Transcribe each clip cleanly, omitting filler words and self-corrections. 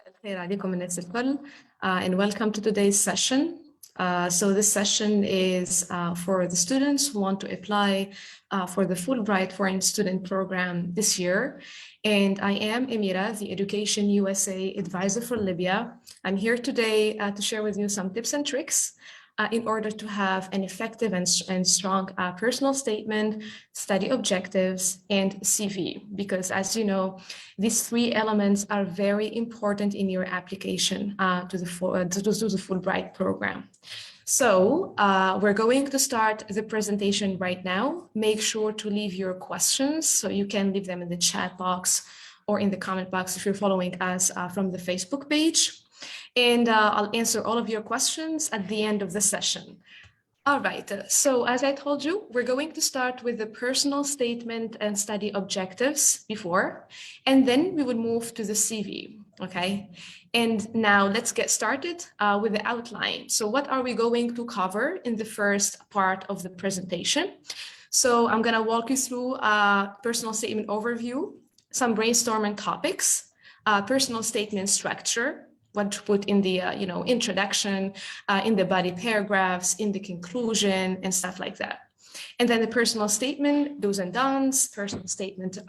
الخير عليكم الناس الكل, and welcome to today's session. So this session is for the students who want to apply for the Fulbright Foreign Student Program this year. And I am Emira, the Education USA Advisor for Libya. I'm here today to share with you some tips and tricks in order to have an effective and strong personal statement, study objectives, and CV, because as you know, these three elements are very important in your application to the Fulbright program. So we're going to start the presentation right now. Make sure to leave your questions, so you can leave them in the chat box or in the comment box if you're following us from the Facebook page. And I'll answer all of your questions at the end of the session. All right, so as I told you, we're going to start with the personal statement and study objectives before, and then we will move to the CV, okay? And now let's get started with the outline. So what are we going to cover in the first part of the presentation? So I'm gonna walk you through a personal statement overview, some brainstorming topics, personal statement structure, what to put in the introduction, in the body paragraphs, in the conclusion, and stuff like that. And then the personal statement, do's and don'ts, personal statement,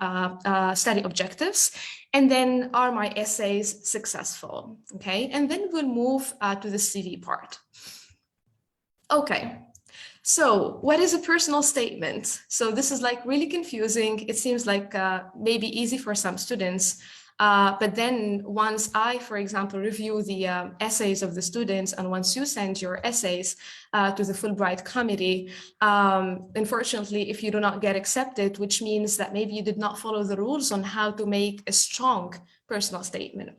study objectives, and then are my essays successful, okay? And then we'll move to the CV part. Okay, so what is a personal statement? So this is like really confusing. It seems like maybe easy for some students, but then once I, for example, review the essays of the students, and once you send your essays to the Fulbright committee, unfortunately, if you do not get accepted, which means that maybe you did not follow the rules on how to make a strong personal statement.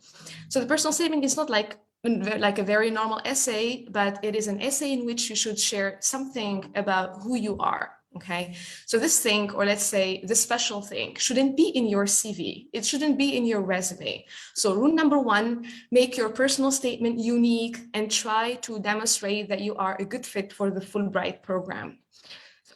So the personal statement is not like a very normal essay, but it is an essay in which you should share something about who you are. Okay, so this thing, or let's say the special thing, shouldn't be in your CV. It shouldn't be in your resume. So rule number one, make your personal statement unique and try to demonstrate that you are a good fit for the Fulbright program.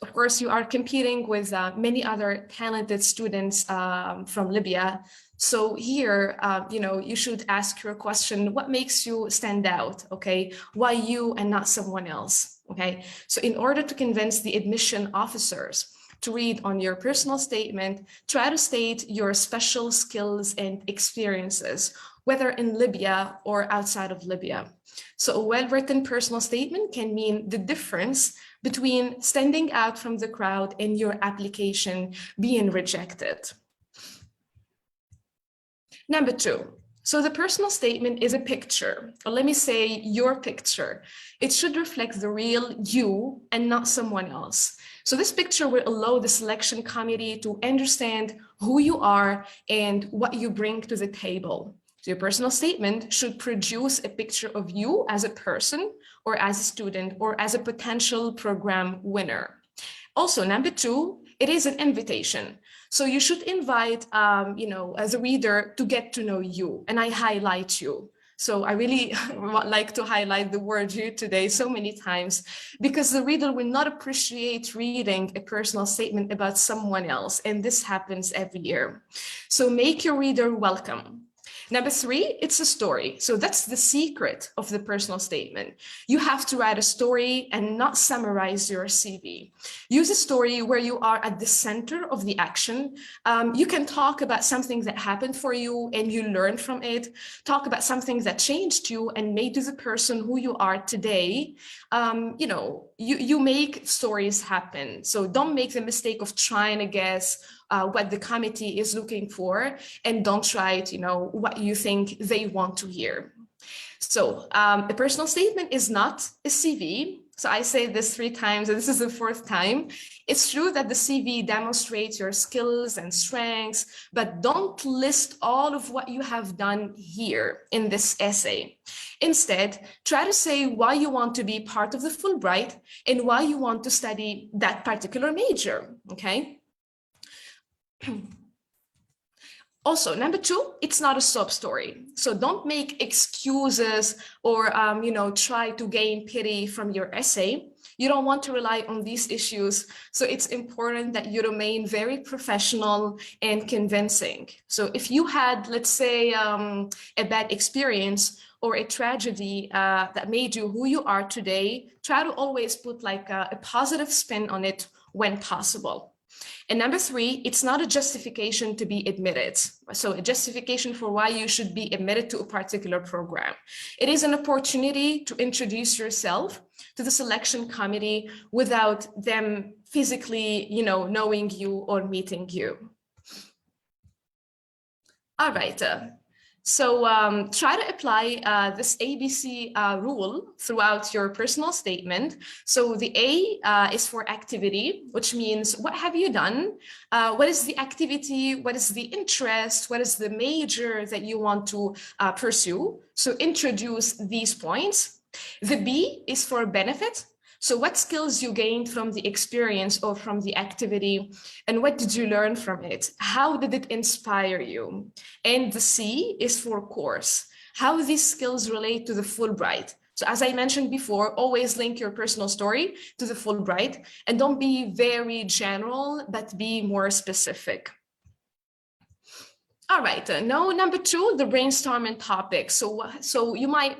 Of course, you are competing with many other talented students from Libya. So here, you should ask your question, what makes you stand out, okay? Why you and not someone else? Okay, so in order to convince the admission officers to read on your personal statement, try to state your special skills and experiences, whether in Libya or outside of Libya. So a well-written personal statement can mean the difference between standing out from the crowd and your application being rejected. Number two. So the personal statement is a picture, or let me say your picture. It should reflect the real you and not someone else. So this picture will allow the selection committee to understand who you are and what you bring to the table. So your personal statement should produce a picture of you as a person, or as a student, or as a potential program winner. Also, number two, it is an invitation. So you should invite, as a reader, to get to know you, and I highlight you. So I really like to highlight the word you today so many times, because the reader will not appreciate reading a personal statement about someone else, and this happens every year. So make your reader welcome. Number three, it's a story. So that's the secret of the personal statement. You have to write a story and not summarize your CV. Use a story where you are at the center of the action. You can talk about something that happened for you and you learned from it. Talk about something that changed you and made you the person who you are today. You make stories happen. So don't make the mistake of trying to guess what the committee is looking for, and don't try to, what you think they want to hear. So a personal statement is not a CV. So I say this 3 times, and this is the 4th time. It's true that the CV demonstrates your skills and strengths, but don't list all of what you have done here in this essay. Instead, try to say why you want to be part of the Fulbright and why you want to study that particular major, okay? Also, number 2, it's not a sob story. So don't make excuses or, try to gain pity from your essay. you don't want to rely on these issues. So it's important that you remain very professional and convincing. So if you had, let's say, a bad experience or a tragedy that made you who you are today, try to always put like a positive spin on it when possible. And number three, it's not a justification to be admitted. So a justification for why you should be admitted to a particular program. It is an opportunity to introduce yourself to the selection committee without them physically, knowing you or meeting you. All right. So try to apply this ABC rule throughout your personal statement. So the A is for activity, which means what have you done? What is the activity? What is the interest? What is the major that you want to pursue? So introduce these points. The B is for benefit. So what skills you gained from the experience or from the activity, and what did you learn from it? How did it inspire you? And the C is for course. How these skills relate to the Fulbright. So as I mentioned before, always link your personal story to the Fulbright, and don't be very general, but be more specific. All right, now number two, the brainstorming topic. So you might,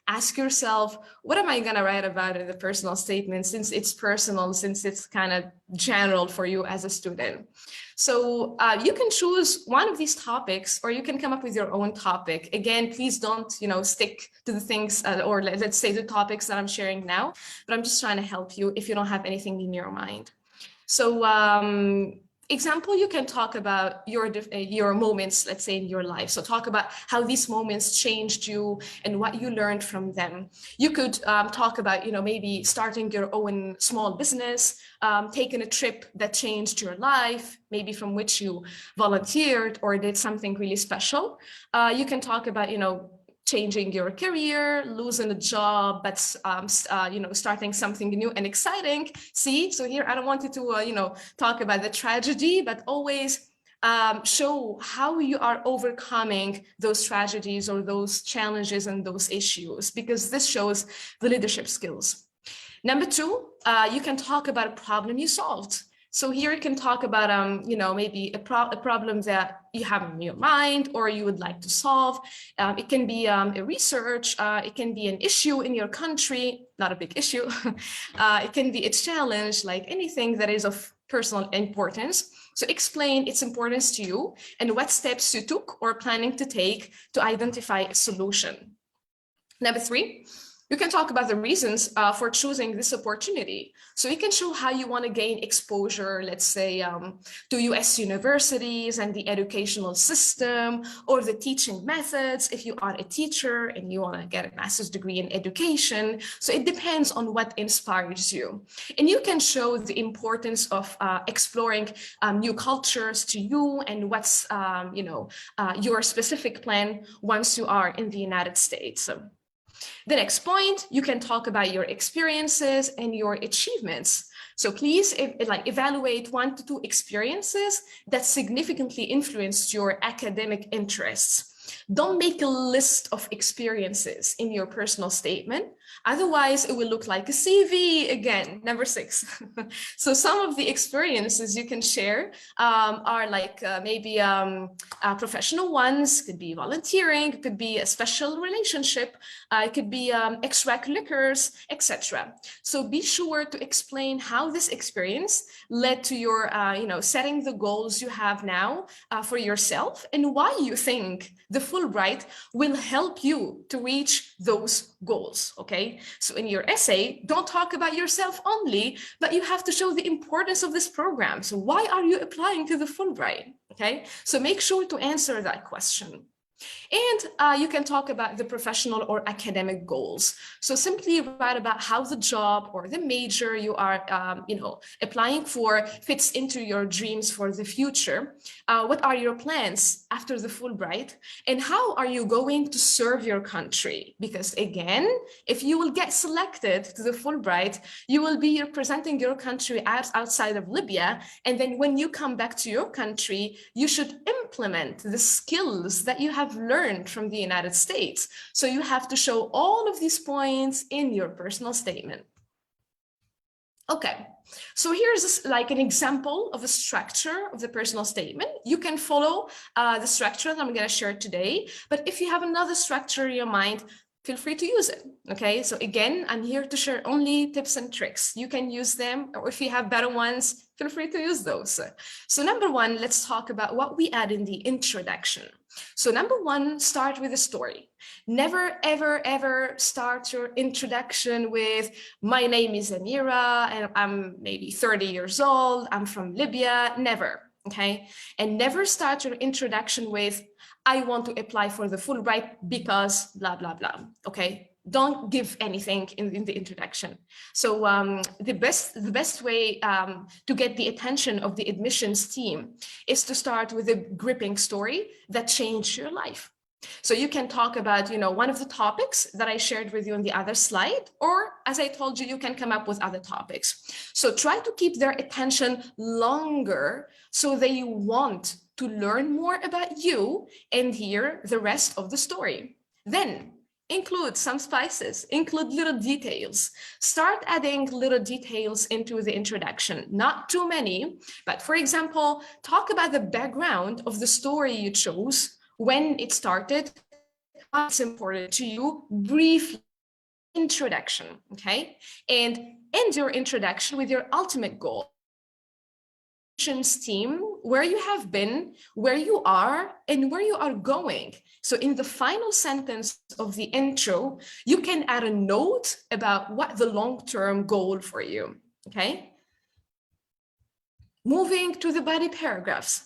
ask yourself, what am I gonna write about in the personal statement, since it's personal, since it's kind of general for you as a student. So you can choose one of these topics, or you can come up with your own topic. Again, please don't, stick to the things, or let's say the topics that I'm sharing now, but I'm just trying to help you if you don't have anything in your mind. So example, you can talk about your moments, let's say, in your life. So talk about how these moments changed you and what you learned from them. You could talk about, maybe starting your own small business, taking a trip that changed your life, maybe from which you volunteered or did something really special. You can talk about, changing your career, losing a job, but starting something new and exciting. See, so here I don't want you to talk about the tragedy, but always show how you are overcoming those tragedies or those challenges and those issues, because this shows the leadership skills. Number two, you can talk about a problem you solved. So here you can talk about, maybe a problem that you have in your mind or you would like to solve. It can be a research, it can be an issue in your country, not a big issue. It can be a challenge, like anything that is of personal importance. So explain its importance to you and what steps you took or planning to take to identify a solution. Number three, you can talk about the reasons for choosing this opportunity. So you can show how you want to gain exposure, let's say, to US universities and the educational system, or the teaching methods, if you are a teacher and you want to get a master's degree in education. So it depends on what inspires you. And you can show the importance of exploring new cultures to you and what's, your specific plan once you are in the United States. The next point, you can talk about your experiences and your achievements. So please evaluate 1 to 2 experiences that significantly influenced your academic interests. Don't make a list of experiences in your personal statement. Otherwise, it will look like a CV again. Number 6. So some of the experiences you can share are like maybe professional ones, could be volunteering, it could be a special relationship, it could be extracurriculars, etc. So be sure to explain how this experience led to your, setting the goals you have now for yourself and why you think the Fulbright will help you to reach those goals, okay? So in your essay, don't talk about yourself only, but you have to show the importance of this program. So why are you applying to the Fulbright, okay? So make sure to answer that question. And you can talk about the professional or academic goals. So simply write about how the job or the major you are, applying for fits into your dreams for the future. What are your plans after the Fulbright? And how are you going to serve your country? Because again, if you will get selected to the Fulbright, you will be representing your country outside of Libya. And then when you come back to your country, you should implement the skills that you have learned from the United States. So you have to show all of these points in your personal statement. Okay, so here's like an example of a structure of the personal statement. You can follow the structure that I'm going to share today, but if you have another structure in your mind, feel free to use it. Okay, so again, I'm here to share only tips and tricks. You can use them, or if you have better ones, feel free to use those. So number one, let's talk about what we add in the introduction. So number one, start with a story. Never, ever, ever start your introduction with, my name is Amira, and I'm maybe 30 years old, I'm from Libya, never, okay? And never start your introduction with, I want to apply for the Fulbright because blah, blah, blah, okay? Don't give anything in the introduction. So the best way to get the attention of the admissions team is to start with a gripping story that changed your life. So you can talk about, one of the topics that I shared with you on the other slide, or as I told you, you can come up with other topics. So try to keep their attention longer so they want to learn more about you and hear the rest of the story. Then include some spices, include little details. Start adding little details into the introduction, not too many, but for example, talk about the background of the story you chose, when it started, what's important to you, brief introduction, okay? And end your introduction with your ultimate goal. Team, where you have been, where you are, and where you are going. So in the final sentence of the intro, you can add a note about what the long-term goal for you, okay? Moving to the body paragraphs.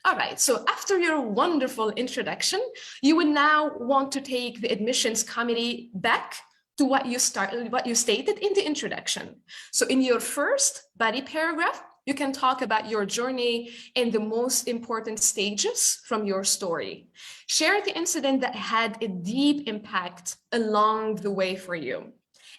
All right, so after your wonderful introduction, you will now want to take the admissions committee back to what you stated in the introduction. So in your first body paragraph, you can talk about your journey and the most important stages from your story. Share the incident that had a deep impact along the way for you.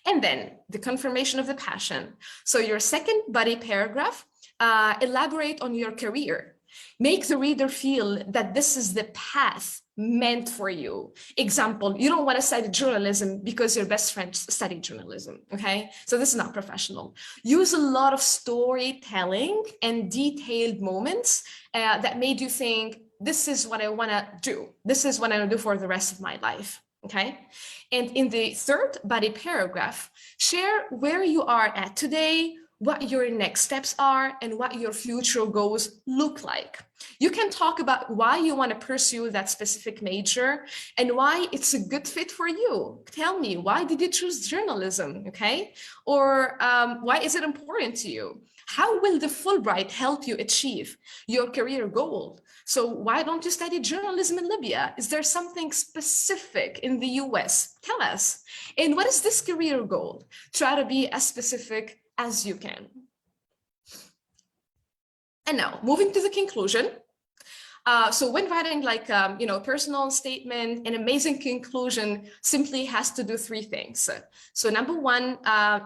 And then the confirmation of the passion. So your second body paragraph, elaborate on your career. Make the reader feel that this is the path meant for you. Example, you don't want to study journalism because your best friend studied journalism, okay? So this is not professional. Use a lot of storytelling and detailed moments that made you think, this is what I want to do. This is what I want to do for the rest of my life, okay? And in the third body paragraph, share where you are at today, what your next steps are, and what your future goals look like. You can talk about why you want to pursue that specific major and why it's a good fit for you. Tell me, why did you choose journalism, okay? Or why is it important to you? How will the Fulbright help you achieve your career goal? So why don't you study journalism in Libya? Is there something specific in the US? Tell us. And what is this career goal? Try to be as specific as you can. And now moving to the conclusion. So when writing like, personal statement, an amazing conclusion simply has to do three things. So number one,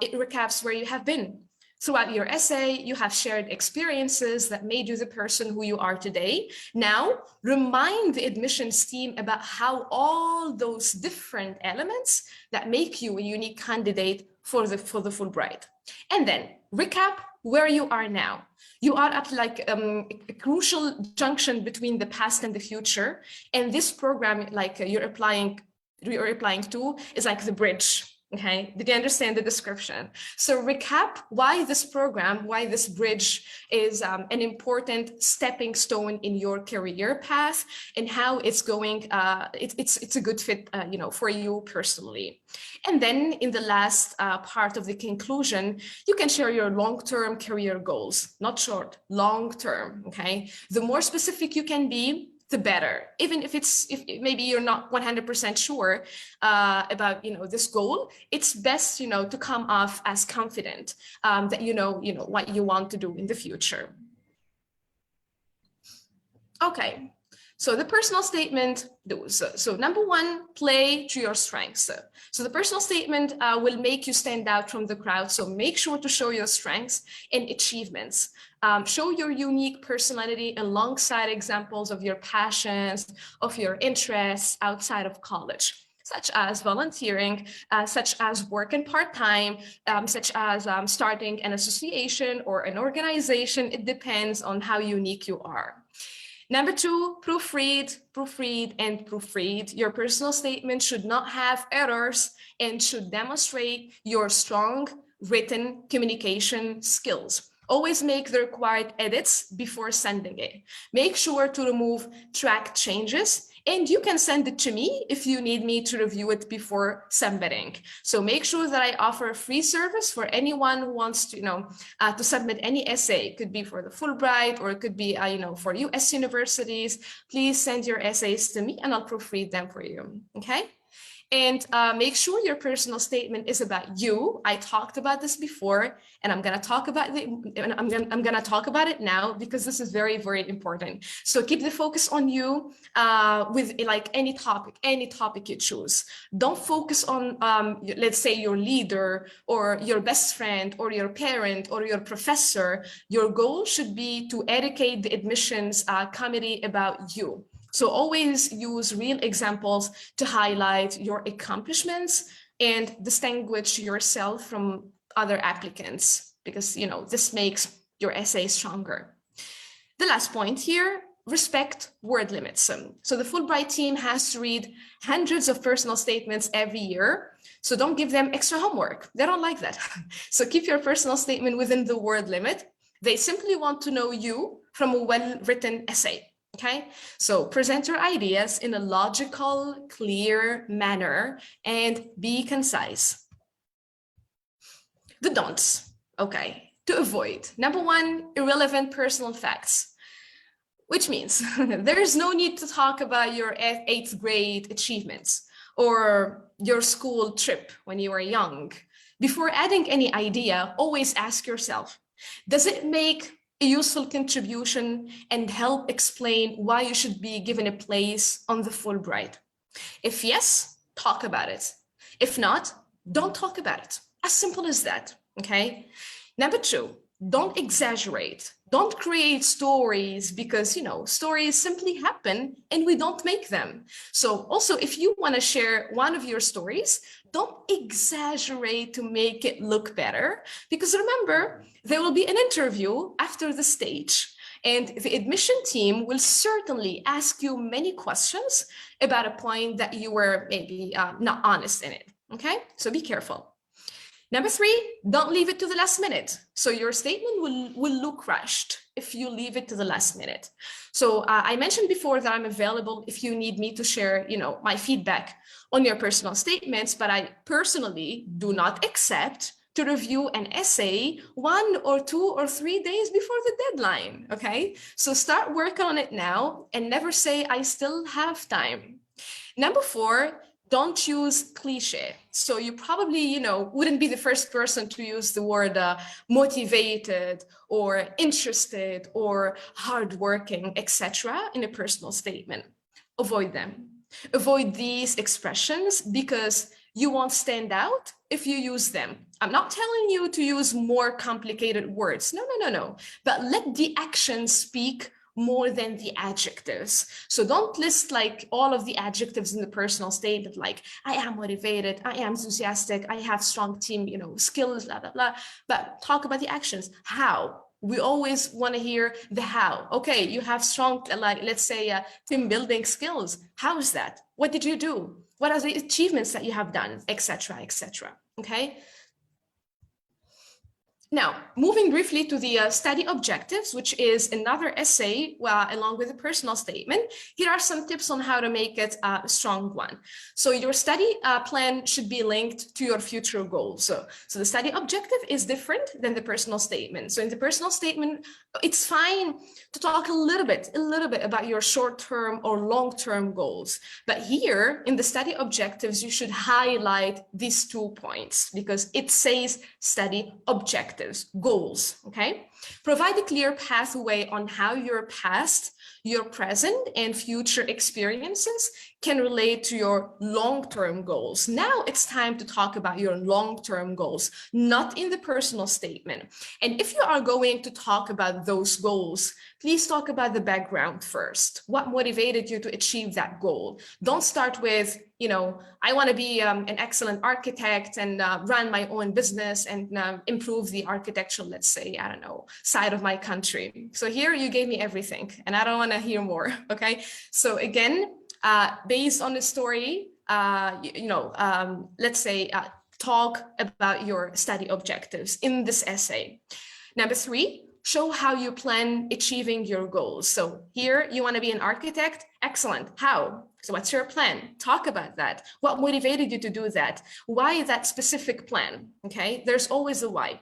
it recaps where you have been. Throughout your essay, you have shared experiences that made you the person who you are today. Now, remind the admissions team about how all those different elements that make you a unique candidate for the Fulbright. And then recap where you are now. You are at like a crucial junction between the past and the future. And this program, like you're applying to, is like the bridge. Okay, did you understand the description? So recap why this program, why this bridge is an important stepping stone in your career path, and how it's going. It's a good fit, for you personally. And then in the last part of the conclusion, you can share your long-term career goals, not short, long-term. Okay, the more specific you can be, the better. Even if maybe you're not 100% sure about this goal, it's best to come off as confident that you know what you want to do in the future. Okay, so the personal statement does. So number one, play to your strengths. So the personal statement will make you stand out from the crowd. So make sure to show your strengths and achievements. Show your unique personality alongside examples of your passions, of your interests outside of college. such as volunteering, such as working part-time, such as starting an association or an organization. It depends on how unique you are. Number two, proofread, proofread, and proofread. Your personal statement should not have errors and should demonstrate your strong written communication skills. Always make the required edits before sending it. Make sure to remove track changes, and you can send it to me if you need me to review it before submitting. So make sure that I offer a free service for anyone who wants to, to submit any essay. It could be for the Fulbright, or it could be, for US universities. Please send your essays to me and I'll proofread them for you, okay? And make sure your personal statement is about you. I talked about this before, and I'm gonna talk about I'm gonna talk about it now because this is very, very important. So keep the focus on you with like any topic you choose. Don't focus on, let's say, your leader or your best friend or your parent or your professor. Your goal should be to educate the admissions committee about you. So always use real examples to highlight your accomplishments and distinguish yourself from other applicants, because this makes your essay stronger. The last point here, respect word limits. So the Fulbright team has to read hundreds of personal statements every year. So don't give them extra homework. They don't like that. So keep your personal statement within the word limit. They simply want to know you from a well-written essay. Okay, so present your ideas in a logical, clear manner and be concise. The don'ts, okay, to avoid. Number one, irrelevant personal facts, which means there's no need to talk about your 8th grade achievements or your school trip when you were young. Before adding any idea, always ask yourself, does it make a useful contribution and help explain why you should be given a place on the Fulbright? If yes, talk about it. If not, don't talk about it. As simple as that, okay? Number two, don't exaggerate. Don't create stories because, stories simply happen and we don't make them. So also, if you want to share one of your stories, don't exaggerate to make it look better, because remember, there will be an interview after the stage and the admission team will certainly ask you many questions about a point that you were maybe not honest in it, okay? So be careful. Number three, don't leave it to the last minute. So your statement will look rushed if you leave it to the last minute. So I mentioned before that I'm available if you need me to share, my feedback on your personal statements, but I personally do not accept to review an essay 1 or 2 or 3 days before the deadline, okay? So start working on it now and never say, I still have time. Number four, don't use cliche. So you probably, wouldn't be the first person to use the word motivated or interested or hardworking, etc. in a personal statement. Avoid them. Avoid these expressions because you won't stand out if you use them. I'm not telling you to use more complicated words. No. But let the actions speak more than the adjectives. So don't list like all of the adjectives in the personal statement, like I am motivated, I am enthusiastic, I have strong team, skills, blah, blah, blah. But talk about the actions. How? We always want to hear the how. Okay, you have strong, like, let's say team building skills. How is that? What did you do? What are the achievements that you have done, etc., etc. Okay. Now, moving briefly to the study objectives, which is another essay along with a personal statement. Here are some tips on how to make it a strong one. So your study plan should be linked to your future goals. So the study objective is different than the personal statement. So in the personal statement, it's fine to talk a little bit about your short-term or long-term goals. But here in the study objectives, you should highlight these 2 points because it says study objectives, goals, okay? Provide a clear pathway on how your past, your present, and future experiences can relate to your long-term goals. Now it's time to talk about your long-term goals, not in the personal statement. And if you are going to talk about those goals, please talk about the background first. What motivated you to achieve that goal? Don't start with, I want to be an excellent architect and run my own business and improve the architectural, let's say, I don't know, side of my country. So here you gave me everything and I don't want to hear more, okay? So again, based on the story, let's say, talk about your study objectives in this essay. Number 3, show how you plan achieving your goals. So here you want to be an architect. Excellent. How? So what's your plan? Talk about that. What motivated you to do that? Why that specific plan? Okay, there's always a why.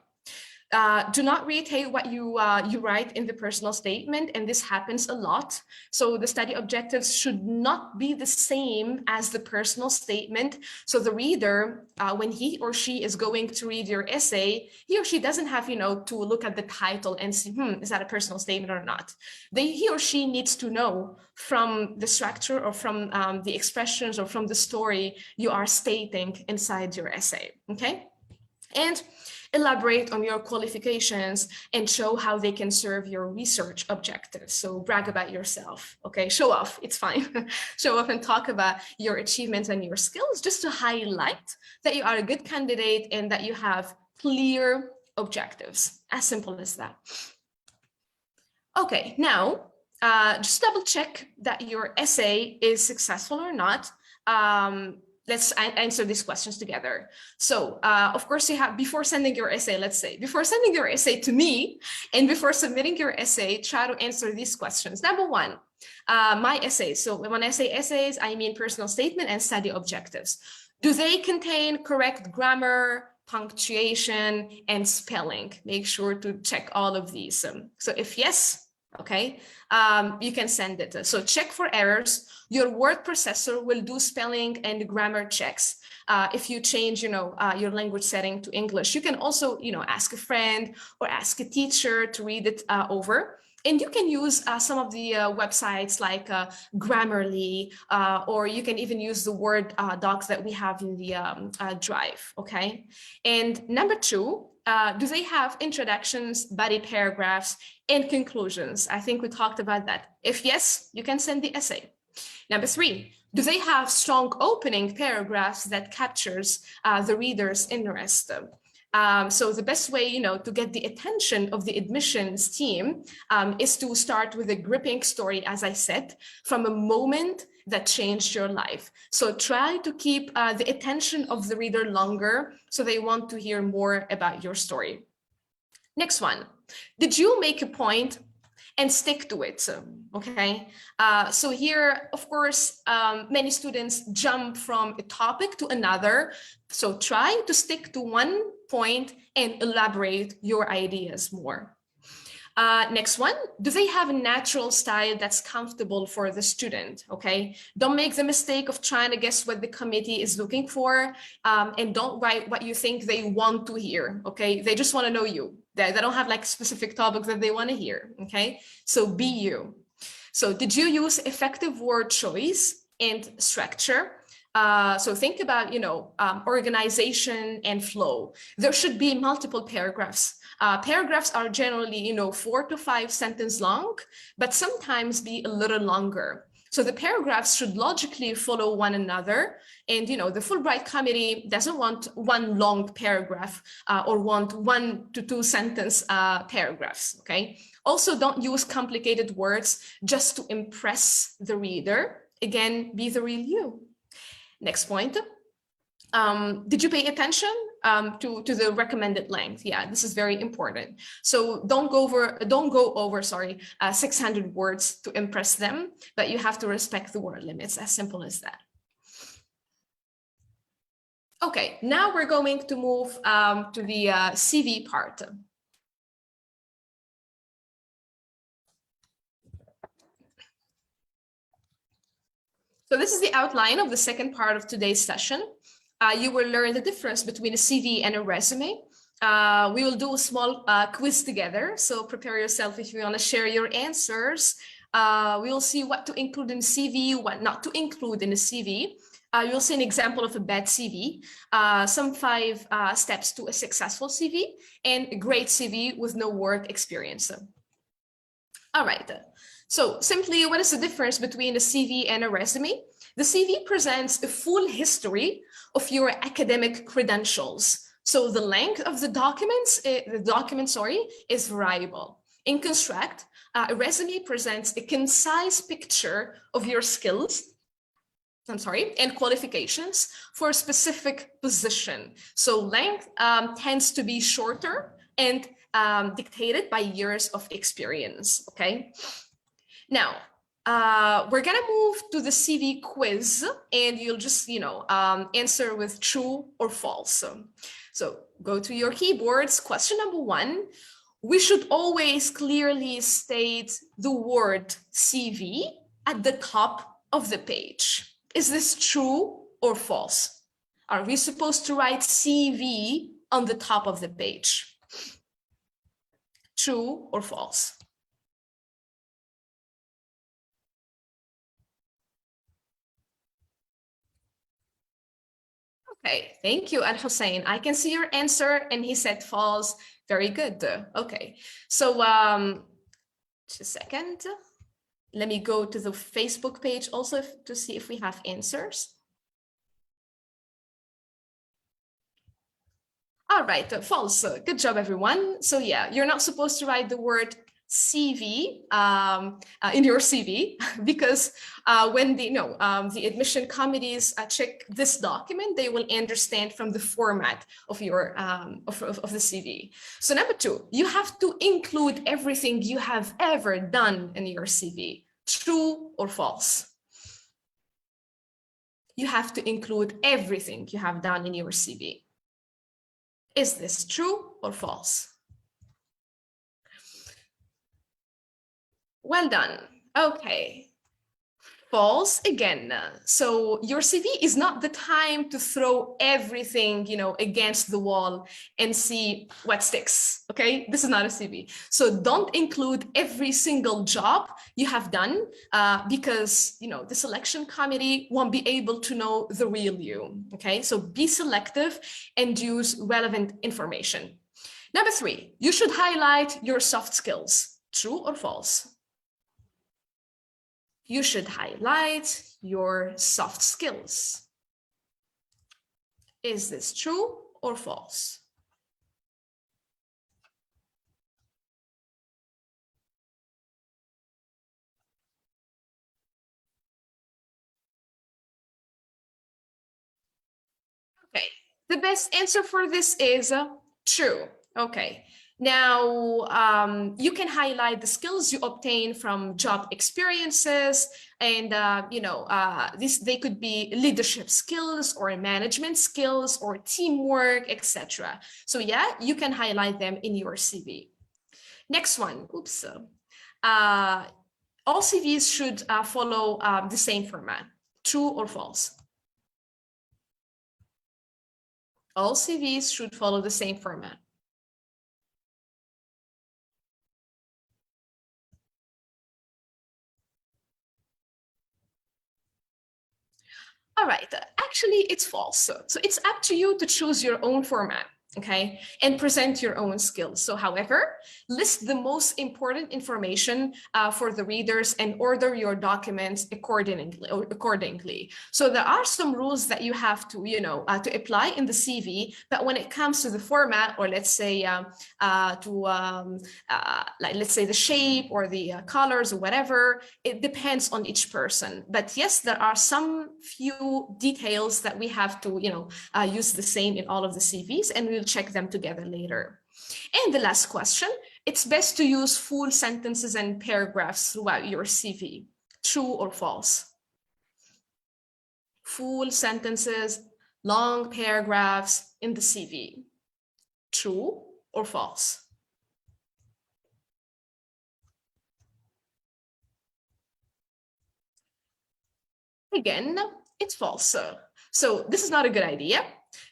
Do not reiterate what you write in the personal statement, and this happens a lot. So the study objectives should not be the same as the personal statement. So the reader, when he or she is going to read your essay, he or she doesn't have, to look at the title and see, is that a personal statement or not? He or she needs to know from the structure or from the expressions or from the story you are stating inside your essay, okay? And elaborate on your qualifications and show how they can serve your research objectives. So brag about yourself, okay? Show off, it's fine. Show off and talk about your achievements and your skills just to highlight that you are a good candidate and that you have clear objectives, as simple as that. Okay, now just double check that your essay is successful or not. Let's answer these questions together. So, of course, you have, before sending your essay, let's say, before sending your essay to me and before submitting your essay, try to answer these questions. Number 1, my essays. So when I say essays, I mean personal statement and study objectives. Do they contain correct grammar, punctuation, and spelling? Make sure to check all of these. So if yes, okay, you can send it. So check for errors. Your word processor will do spelling and grammar checks. If you change, your language setting to English, you can also, ask a friend or ask a teacher to read it over. And you can use some of the websites like Grammarly, or you can even use the Word docs that we have in the Drive, okay? And number 2, do they have introductions, body paragraphs, and conclusions? I think we talked about that. If yes, you can send the essay. Number 3, do they have strong opening paragraphs that captures the reader's interest? So the best way, to get the attention of the admissions team is to start with a gripping story, as I said, from a moment that changed your life. So try to keep the attention of the reader longer so they want to hear more about your story. Next one, did you make a point and stick to it? Okay, so here, of course, many students jump from a topic to another. So try to stick to one point and elaborate your ideas more. Next one, do they have a natural style that's comfortable for the student? Okay, don't make the mistake of trying to guess what the committee is looking for, and don't write what you think they want to hear. Okay, they just want to know you. They don't have like specific topics that they want to hear. Okay, so be you. So did you use effective word choice and structure? So think about, organization and flow. There should be multiple paragraphs. Paragraphs are generally, 4 to 5 sentences long, but sometimes be a little longer. So the paragraphs should logically follow one another. And, the Fulbright committee doesn't want one long paragraph or want 1 to 2 sentence paragraphs, okay? Also, don't use complicated words just to impress the reader. Again, be the real you. Next point. Did you pay attention to the recommended length? Yeah, this is very important. So don't go over 600 words to impress them, but you have to respect the word limits, as simple as that. Okay, now we're going to move to the CV part. So this is the outline of the second part of today's session. You will learn the difference between a CV and a resume, we will do a small quiz together. So prepare yourself if you want to share your answers. We will see what to include in CV, what not to include in a CV. You'll see an example of a bad CV, some 5 steps to a successful CV, and a great CV with no work experience. All right. So simply, what is the difference between a CV and a resume? The CV presents a full history of your academic credentials. So the length of the document, is variable. In construct, a resume presents a concise picture of your skills, and qualifications for a specific position. So length tends to be shorter and dictated by years of experience, okay? Now, we're gonna move to the CV quiz, and you'll just, answer with true or false. So go to your keyboards. Question number 1, we should always clearly state the word CV at the top of the page. Is this true or false? Are we supposed to write CV on the top of the page? True or false? Okay, thank you, Al-Hussein. I can see your answer, and he said false. Very good. Okay, so just a second. Let me go to the Facebook page also to see if we have answers. All right, false. Good job, everyone. So yeah, you're not supposed to write the word CV in your CV because when the admission committees check this document, they will understand from the format of your of the CV. So number 2, you have to include everything you have ever done in your CV. True or false? You have to include everything you have done in your CV. Is this true or false? Well done. Okay. False again. So your CV is not the time to throw everything, against the wall and see what sticks. Okay, this is not a CV. So don't include every single job you have done because the selection committee won't be able to know the real you. Okay, so be selective and use relevant information. Number 3, you should highlight your soft skills. True or false? You should highlight your soft skills. Is this true or false? Okay, the best answer for this is true. Okay. Now, you can highlight the skills you obtain from job experiences, and they could be leadership skills or management skills or teamwork, etc. So yeah, you can highlight them in your CV. Next one. Oops. All CVs should follow the same format. True or false? All CVs should follow the same format. All right, actually it's false. So it's up to you to choose your own format, okay, and present your own skills. So however, list the most important information for the readers and order your documents accordingly. So there are some rules that you have to, to apply in the CV, but when it comes to the format, or let's say let's say the shape or the colors or whatever, it depends on each person. But yes, there are some few details that we have to, use the same in all of the CVs, and we'll check them together later. And the last question, it's best to use full sentences and paragraphs throughout your CV. True or false? Full sentences, long paragraphs in the CV. True or false? Again, it's false. So this is not a good idea.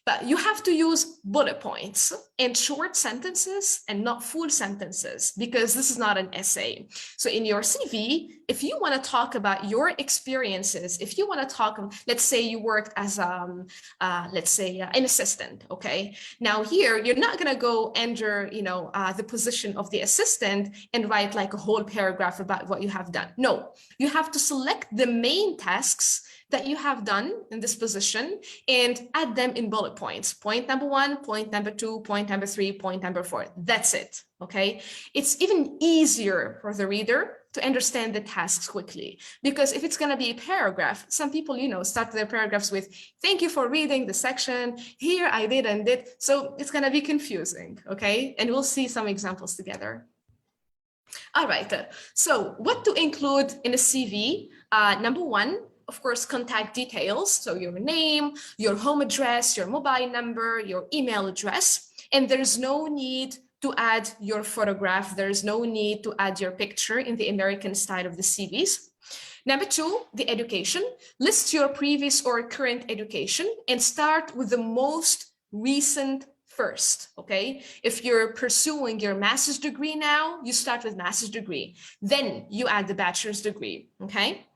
But you have to use bullet points and short sentences and not full sentences, because this is not an essay. So in your CV, if you want to talk about your experiences, if you want to talk, let's say you worked as, let's say an assistant, okay? Now here, you're not going to go under, the position of the assistant and write like a whole paragraph about what you have done. No, you have to select the main tasks that you have done in this position and add them in bullet points. Point number 1, point number 2, point number 3, point number 4. That's it, okay? It's even easier for the reader to understand the tasks quickly, because if it's gonna be a paragraph, some people, start their paragraphs with, thank you for reading the section, here I did and did. So it's gonna be confusing, okay? And we'll see some examples together. All right, so what to include in a CV? Number 1, of course, contact details. So your name, your home address, your mobile number, your email address. And there's no need to add your photograph. There's no need to add your picture in the American style of the CVs. Number 2, the education. List your previous or current education and start with the most recent first, okay? If you're pursuing your master's degree now, you start with master's degree. Then you add the bachelor's degree, okay?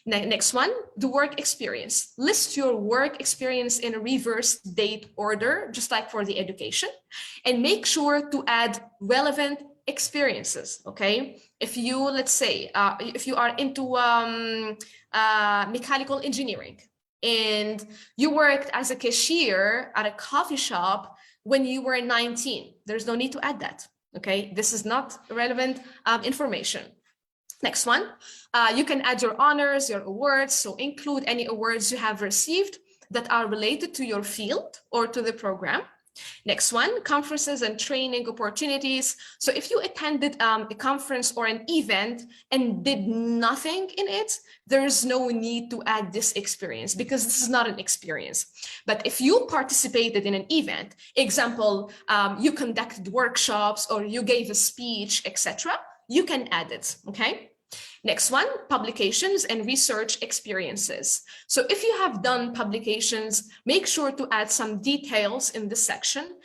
Next one, the work experience. List your work experience in a reverse date order, just like for the education, and make sure to add relevant experiences, okay? If you, let's say, if you are into mechanical engineering and you worked as a cashier at a coffee shop when you were 19, there's no need to add that, okay? This is not relevant information. Next one, you can add your honors, your awards, so include any awards you have received that are related to your field or to the program. Next one, conferences and training opportunities. So if you attended a conference or an event and did nothing in it, there's no need to add this experience, because this is not an experience. But if you participated in an event, example, you conducted workshops or you gave a speech, etc., you can add it, okay? Next one, publications and research experiences. So if you have done publications, make sure to add some details in this section.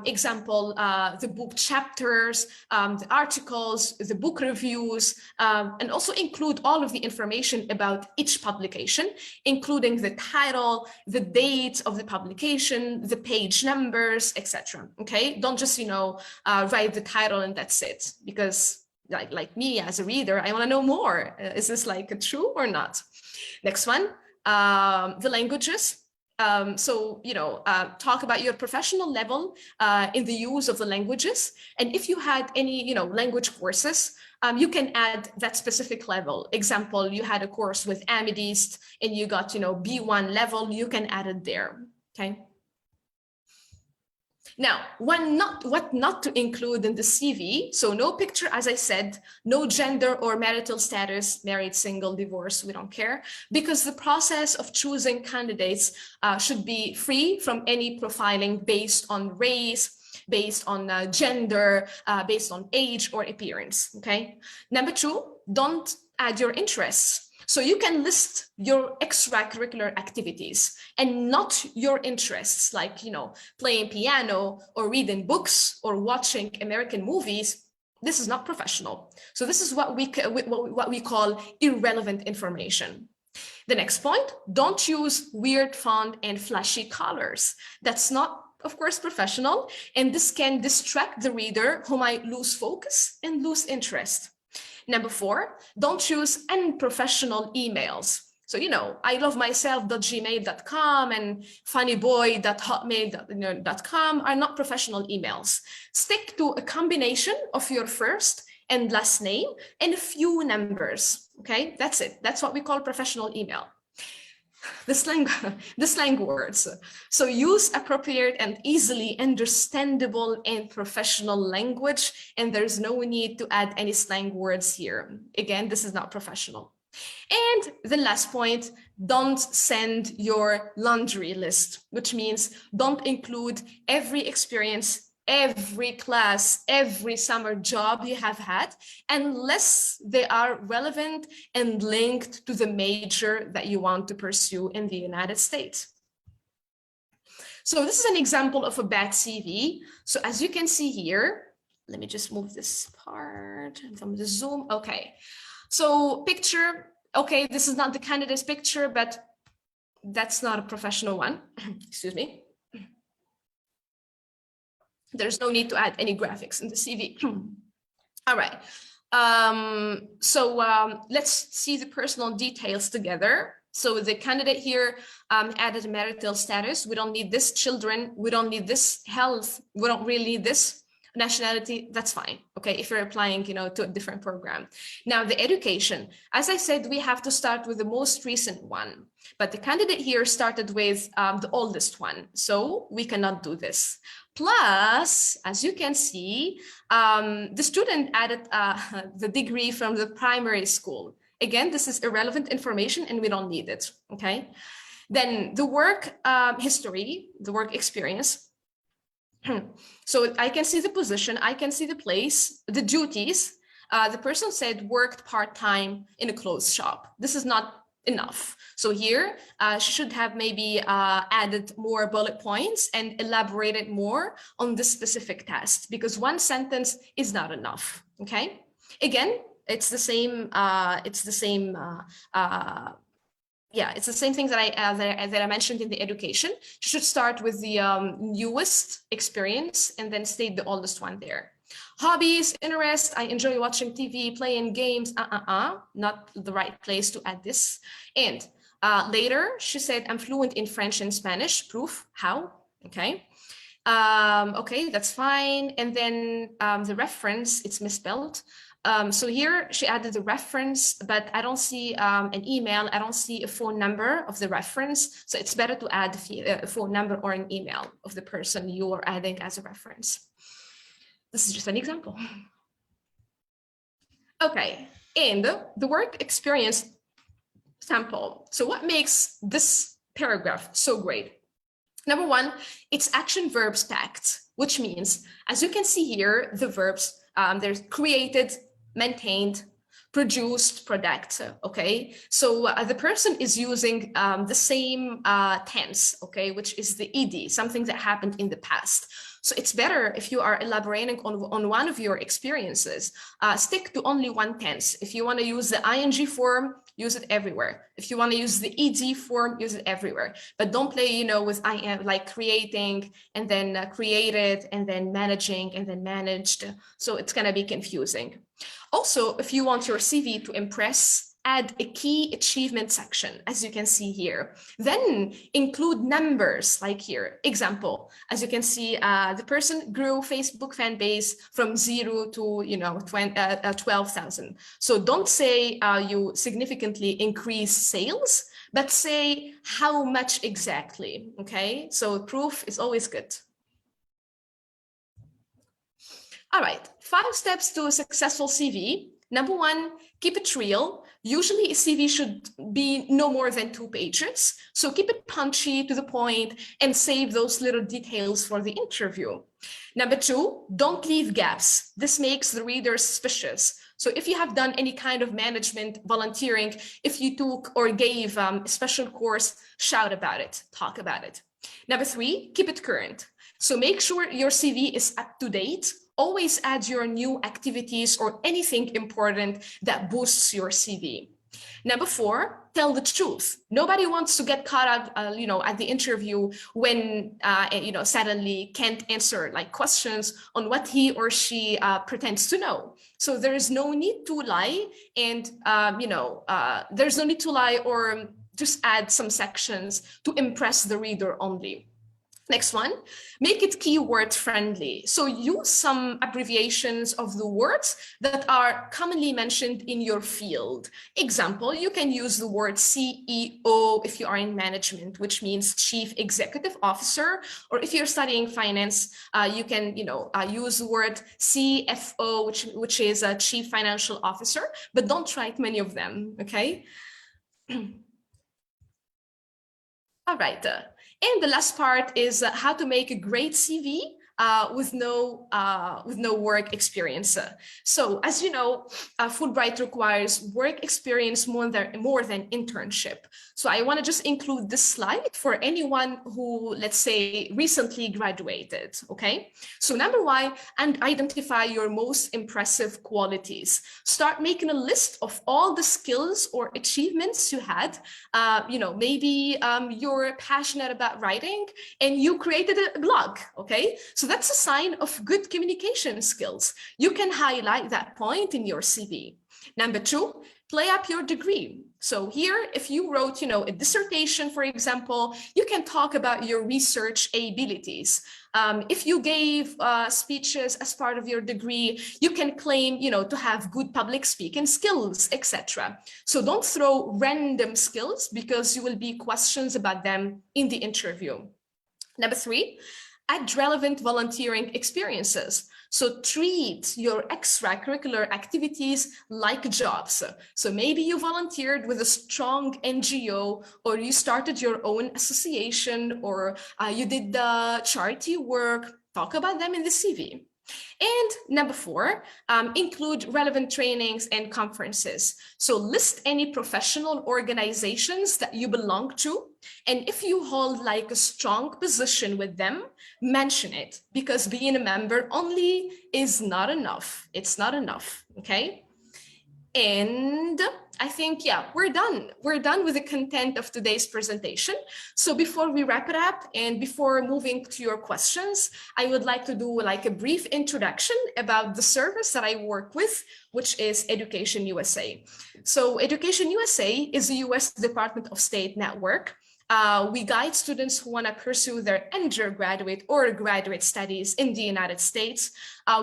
Example, the book chapters, the articles, the book reviews, and also include all of the information about each publication, including the title, the date of the publication, the page numbers, etc. Okay, don't just, write the title and that's it, because like me as a reader, I want to know more. Is this like true or not? Next one, the languages. Talk about your professional level in the use of the languages. And if you had any, language courses, you can add that specific level. Example, you had a course with Amidist and you got, B1 level, you can add it there, okay? Now, what not to include in the CV. So no picture, as I said, no gender or marital status, married, single, divorced, we don't care, because the process of choosing candidates should be free from any profiling based on race, based on gender, based on age or appearance, okay? Number 2, don't add your interests. So you can list your extracurricular activities and not your interests, like, playing piano or reading books or watching American movies. This is not professional. So this is what we call irrelevant information. The next point, don't use weird font and flashy colors. That's not, of course, professional, and this can distract the reader, who might lose focus and lose interest. Number 4, don't use unprofessional emails. So, I love myself.gmail.com and funnyboy.hotmail.com are not professional emails. Stick to a combination of your first and last name and a few numbers, okay? That's it. That's what we call professional email. The slang words. So use appropriate and easily understandable and professional language, and there's no need to add any slang words here. Again, this is not professional. And the last point, don't send your laundry list, which means don't include every experience, every class, every summer job you have had, unless they are relevant and linked to the major that you want to pursue in the United States. So this is an example of a bad CV. So as you can see here, let me just move this part from the Zoom. Okay. So picture, okay, this is not the candidate's picture, but that's not a professional one. Excuse me. There's no need to add any graphics in the CV. All right. Let's see the personal details together. So the candidate here added marital status. We don't need this children. We don't need this health. We don't really need this nationality. That's fine. Okay, if you're applying, to a different program. Now the education, as I said, we have to start with the most recent one. But the candidate here started with the oldest one. So we cannot do this. Plus, as you can see, the student added the degree from the primary school. Again, this is irrelevant information and we don't need it, okay? Then the work history, the work experience. So I can see the position, I can see the place, the duties. The person said worked part-time in a clothes shop. This is not enough. So here she should have maybe added more bullet points and elaborated more on this specific task, because one sentence is not enough. Okay, again, it's the same it's the same thing that I mentioned in the education. You should start with the newest experience and then state the oldest one there. Hobbies, interest, I enjoy watching TV, playing games, not the right place to add this. And later, she said, I'm fluent in French and Spanish. Proof, how? Okay. Okay, that's fine. And then the reference, it's misspelled. So here she added the reference, but I don't see an email. I don't see a phone number of the reference. So it's better to add a phone number or an email of the person you are adding as a reference. This is just an example. Okay, and the work experience sample. So what makes this paragraph so great? Number one, it's action verbs packed, which means, as you can see here, the verbs, there's created, maintained, produced, product, okay? So the person is using the same tense, okay, which is the ed, something that happened in the past. So it's better if you are elaborating on one of your experiences, stick to only one tense. If you want to use the ing form, use it everywhere. If you want to use the ed form, use it everywhere. But don't play, with I am, like creating and then created and then managing and then managed. So it's going to be confusing. Also, if you want your CV to impress, add a key achievement section, as you can see here. Then include numbers, like here. Example, as you can see, the person grew Facebook fan base from 0 to 12,000. So don't say you significantly increase sales, but say how much exactly. Okay, so proof is always good. All right, 5 steps to a successful CV. Number one, keep it real. Usually a CV should be no more than 2 pages. So keep it punchy, to the point, and save those little details for the interview. Number 2, don't leave gaps. This makes the reader suspicious. So if you have done any kind of management, volunteering, if you took or gave a special course, shout about it, talk about it. Number 3, keep it current. So make sure your CV is up to date. Always add your new activities or anything important that boosts your CV. Number 4, tell the truth. Nobody wants to get caught up, at the interview when, suddenly can't answer like questions on what he or she pretends to know. So there is no need to lie, and there's no need to lie or just add some sections to impress the reader only. Next one, make it keyword friendly. So use some abbreviations of the words that are commonly mentioned in your field. Example, you can use the word CEO if you are in management, which means Chief Executive Officer. Or if you're studying finance, you can use the word CFO, which is a Chief Financial Officer, but don't write many of them, okay? All right. And the last part is how to make a great CV with no work experience. So as you know, Fulbright requires work experience more than internship. So I want to just include this slide for anyone who, let's say, recently graduated. Okay. So number one, and identify your most impressive qualities. Start making a list of all the skills or achievements you had. Maybe you're passionate about writing and you created a blog. Okay. So that's a sign of good communication skills. You can highlight that point in your CV. Number two, play up your degree. So here, if you wrote, a dissertation, for example, you can talk about your research abilities. If you gave speeches as part of your degree, you can claim, to have good public speaking skills, etc. So don't throw random skills because you will be questions about them in the interview. Number three, add relevant volunteering experiences. So treat your extracurricular activities like jobs. So maybe you volunteered with a strong NGO, or you started your own association, or you did the charity work. Talk about them in the CV. And number four, include relevant trainings and conferences. So list any professional organizations that you belong to. And if you hold like a strong position with them, mention it, because being a member only is not enough. It's not enough, okay? And I think, yeah, we're done. We're done with the content of today's presentation. So before we wrap it up and before moving to your questions, I would like to do like a brief introduction about the service that I work with, which is Education USA. So Education USA is a US Department of State network. We guide students who want to pursue their undergraduate or graduate studies in the United States.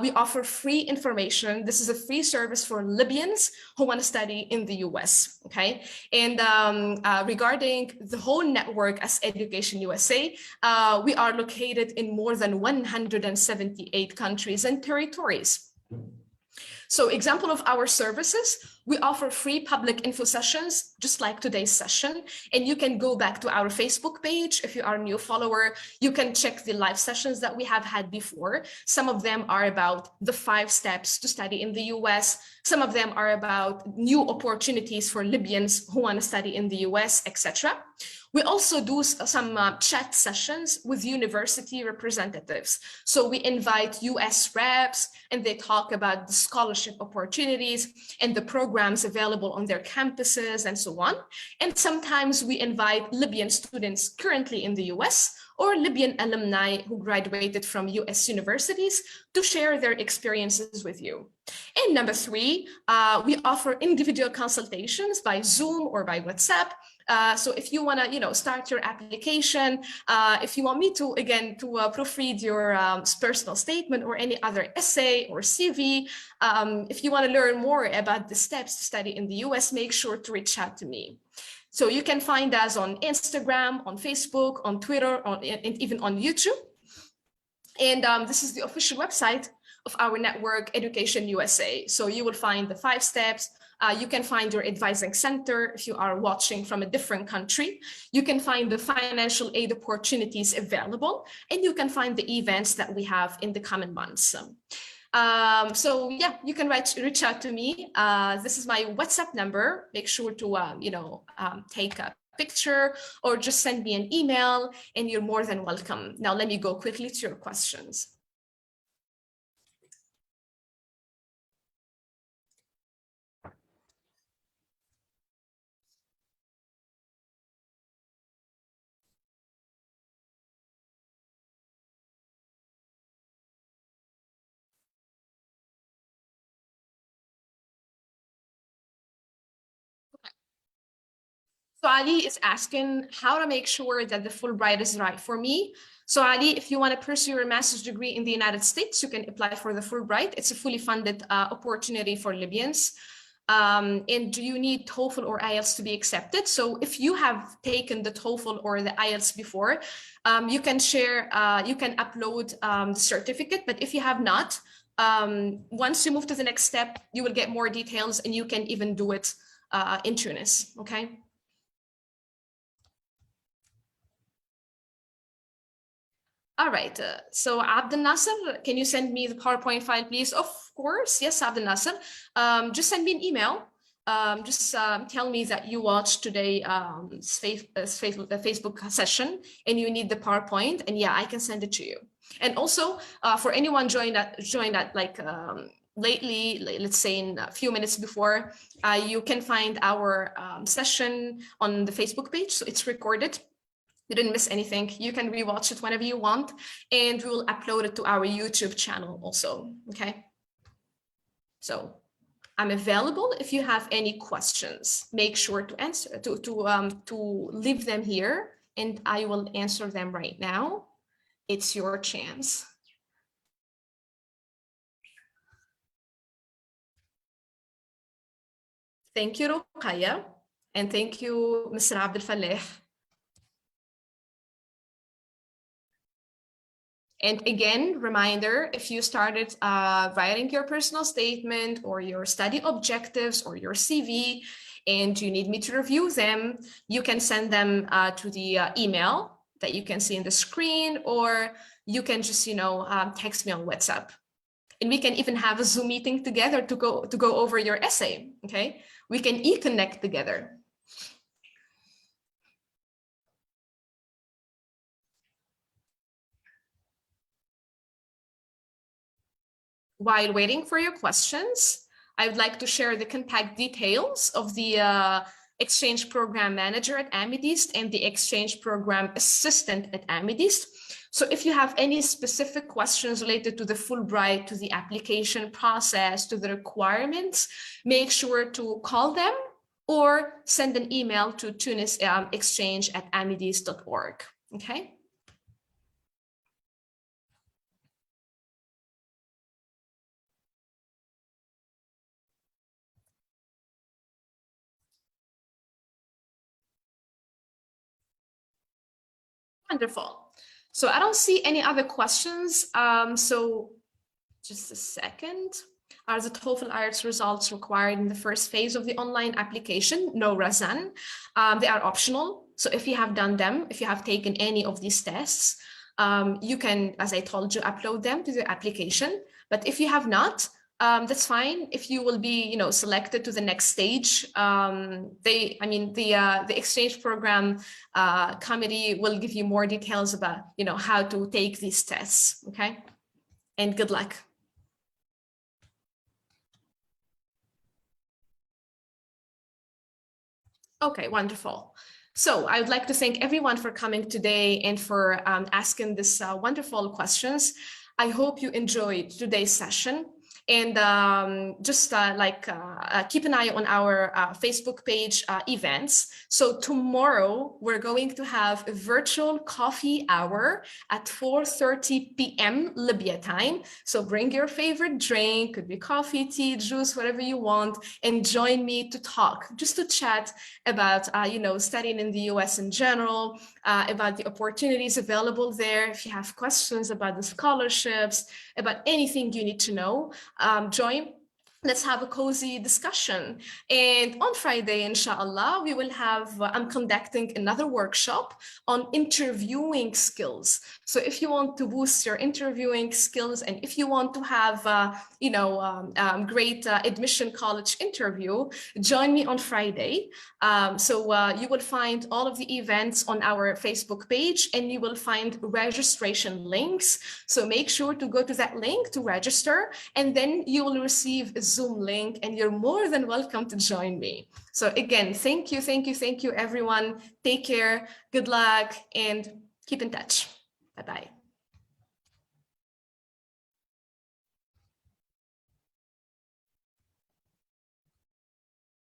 We offer free information. This is a free service for Libyans who want to study in the US, okay? And regarding the whole network as Education USA, we are located in more than 178 countries and territories. So example of our services, we offer free public info sessions, just like today's session. And you can go back to our Facebook page. If you are a new follower, you can check the live sessions that we have had before. Some of them are about the 5 steps to study in the US. Some of them are about new opportunities for Libyans who want to study in the US, etc. We also do some chat sessions with university representatives. So we invite US reps and they talk about the scholarship opportunities and the programs available on their campuses and so on. And sometimes we invite Libyan students currently in the US or Libyan alumni who graduated from US universities to share their experiences with you. And number 3, we offer individual consultations by Zoom or by WhatsApp. So if you want to, start your application, if you want me to, again, to proofread your personal statement or any other essay or CV, if you want to learn more about the steps to study in the US, make sure to reach out to me. So you can find us on Instagram, on Facebook, on Twitter, and even on YouTube. And this is the official website of our network, Education USA. So you will find the 5 steps. You can find your advising center if you are watching from a different country. You can find the financial aid opportunities available, and you can find the events that we have in the coming months. So yeah, you can reach out to me. This is my WhatsApp number. Make sure to take a picture or just send me an email, and you're more than welcome. Now let me go quickly to your questions. So Ali is asking how to make sure that the Fulbright is right for me. So Ali, if you want to pursue your master's degree in the United States, you can apply for the Fulbright. It's a fully funded opportunity for Libyans. And do you need TOEFL or IELTS to be accepted? So if you have taken the TOEFL or the IELTS before, you can share, you can upload the certificate. But if you have not, once you move to the next step, you will get more details and you can even do it in Tunis, okay? All right, so Abdel Nasser, can you send me the PowerPoint file, please? Of course, yes, Abdel Nasser. Just send me an email. Just tell me that you watched today Facebook session and you need the PowerPoint, and yeah, I can send it to you. And also, for anyone joined that like lately, let's say in a few minutes before, you can find our session on the Facebook page, so it's recorded. You didn't miss anything. You can rewatch it whenever you want, and we will upload it to our YouTube channel also, okay? So I'm available if you have any questions. Make sure to answer, to leave them here, and I will answer them right now. It's your chance. Thank you, Ruqayya, and thank you, Mr. Abdel Faleh. And again, reminder, if you started writing your personal statement or your study objectives or your CV, and you need me to review them, you can send them to the email that you can see in the screen, or you can just, text me on WhatsApp. And we can even have a Zoom meeting together to go over your essay, okay? We can e-connect together. While waiting for your questions, I would like to share the contact details of the Exchange Program Manager at Amidist and the Exchange Program Assistant at Amidist. So if you have any specific questions related to the Fulbright, to the application process, to the requirements, make sure to call them or send an email to tunisexchange@amidist.org, okay? Wonderful. So I don't see any other questions. So just a second. Are the TOEFL IELTS results required in the first phase of the online application? No, Razan. They are optional. So if you have done them, if you have taken any of these tests, you can, as I told you, upload them to the application. But if you have not, that's fine. If you will be, selected to the next stage, the exchange program committee will give you more details about, how to take these tests. Okay, and good luck. Okay, wonderful. So I would like to thank everyone for coming today and for asking this wonderful questions. I hope you enjoyed today's session. And just keep an eye on our Facebook page events. So tomorrow we're going to have a virtual coffee hour at 4:30 p.m. Libya time. So bring your favorite drink, could be coffee, tea, juice, whatever you want, and join me to talk, just to chat about, studying in the US in general, about the opportunities available there. If you have questions about the scholarships, about anything you need to know, join. Let's have a cozy discussion. And on Friday, inshallah, we will have, I'm conducting another workshop on interviewing skills. So if you want to boost your interviewing skills, and if you want to have, great admission college interview, join me on Friday. You will find all of the events on our Facebook page, and you will find registration links. So make sure to go to that link to register, and then you will receive a Zoom link, and you're more than welcome to join me. So again, thank you, everyone. Take care, good luck, and keep in touch. Bye-bye.